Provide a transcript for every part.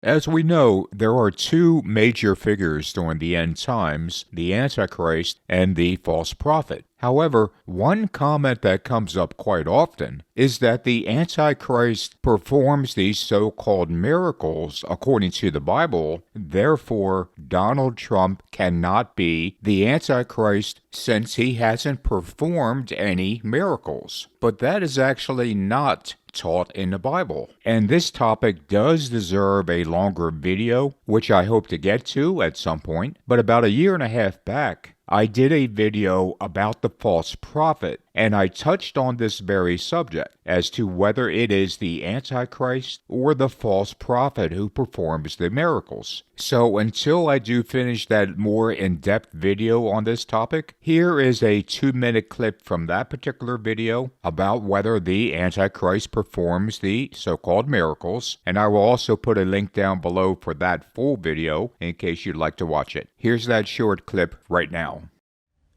As we know, there are two major figures during the end times, the Antichrist and the false prophet. However, one comment that comes up quite often is that the Antichrist performs these so-called miracles according to the Bible. Therefore, Donald Trump cannot be the Antichrist since he hasn't performed any miracles. But that is actually not taught in the Bible. And this topic does deserve a longer video, which I hope to get to at some point. But about a year and a half back, I did a video about the false prophet, and I touched on this very subject as to whether it is the Antichrist or the false prophet who performs the miracles. So until I do finish that more in-depth video on this topic, here is a 2-minute clip from that particular video about whether the Antichrist performs the so-called miracles, and I will also put a link down below for that full video in case you'd like to watch it. Here's that short clip right now.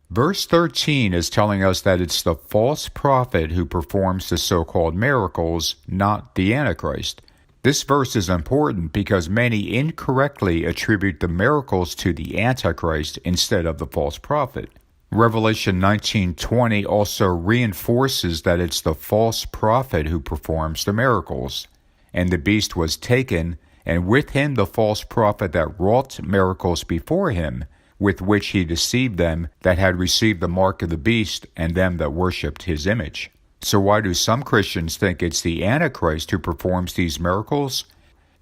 Verse 13 is telling us that it's the false prophet who performs the so-called miracles, not the Antichrist. This verse is important because many incorrectly attribute the miracles to the Antichrist instead of the false prophet. Revelation 19:20 also reinforces that it's the false prophet who performs the miracles. And the beast was taken, and with him the false prophet that wrought miracles before him, with which he deceived them that had received the mark of the beast and them that worshipped his image. So why do some Christians think it's the Antichrist who performs these miracles?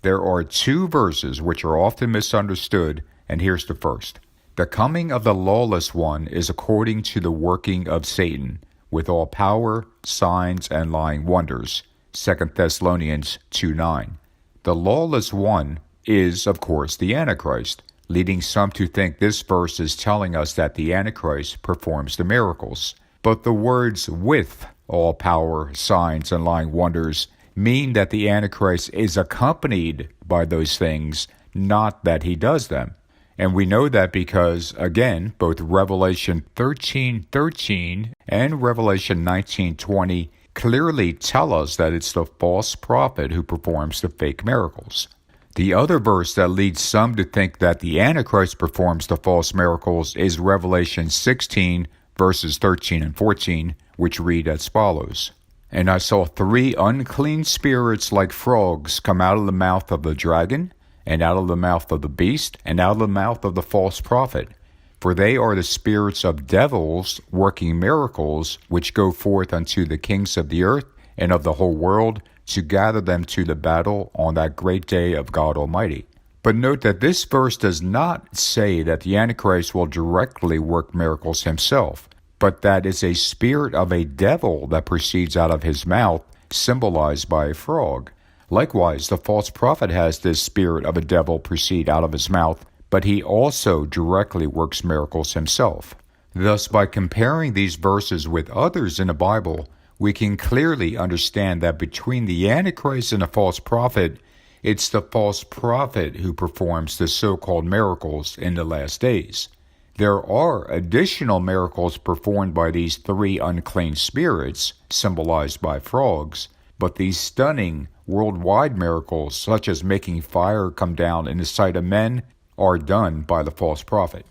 There are two verses which are often misunderstood, and here's the first. The coming of the lawless one is according to the working of Satan, with all power, signs, and lying wonders. 2 Thessalonians 2:9. The lawless one is, of course, the Antichrist, leading some to think this verse is telling us that the Antichrist performs the miracles. But the words with all power, signs, and lying wonders mean that the Antichrist is accompanied by those things, not that he does them. And we know that because, again, both Revelation 13:13 and Revelation 19:20 clearly tell us that it's the false prophet who performs the fake miracles. The other verse that leads some to think that the Antichrist performs the false miracles is Revelation 16, verses 13 and 14, which read as follows. And I saw 3 unclean spirits like frogs come out of the mouth of the dragon, and out of the mouth of the beast, and out of the mouth of the false prophet. For they are the spirits of devils working miracles, which go forth unto the kings of the earth and of the whole world, to gather them to the battle on that great day of God Almighty. But note that this verse does not say that the Antichrist will directly work miracles himself, but that is a spirit of a devil that proceeds out of his mouth, symbolized by a frog. Likewise, the false prophet has this spirit of a devil proceed out of his mouth, but he also directly works miracles himself. Thus, by comparing these verses with others in the Bible, we can clearly understand that between the Antichrist and the false prophet, it's the false prophet who performs the so-called miracles in the last days. There are additional miracles performed by these 3 unclean spirits, symbolized by frogs, but these stunning worldwide miracles, such as making fire come down in the sight of men, are done by the false prophet.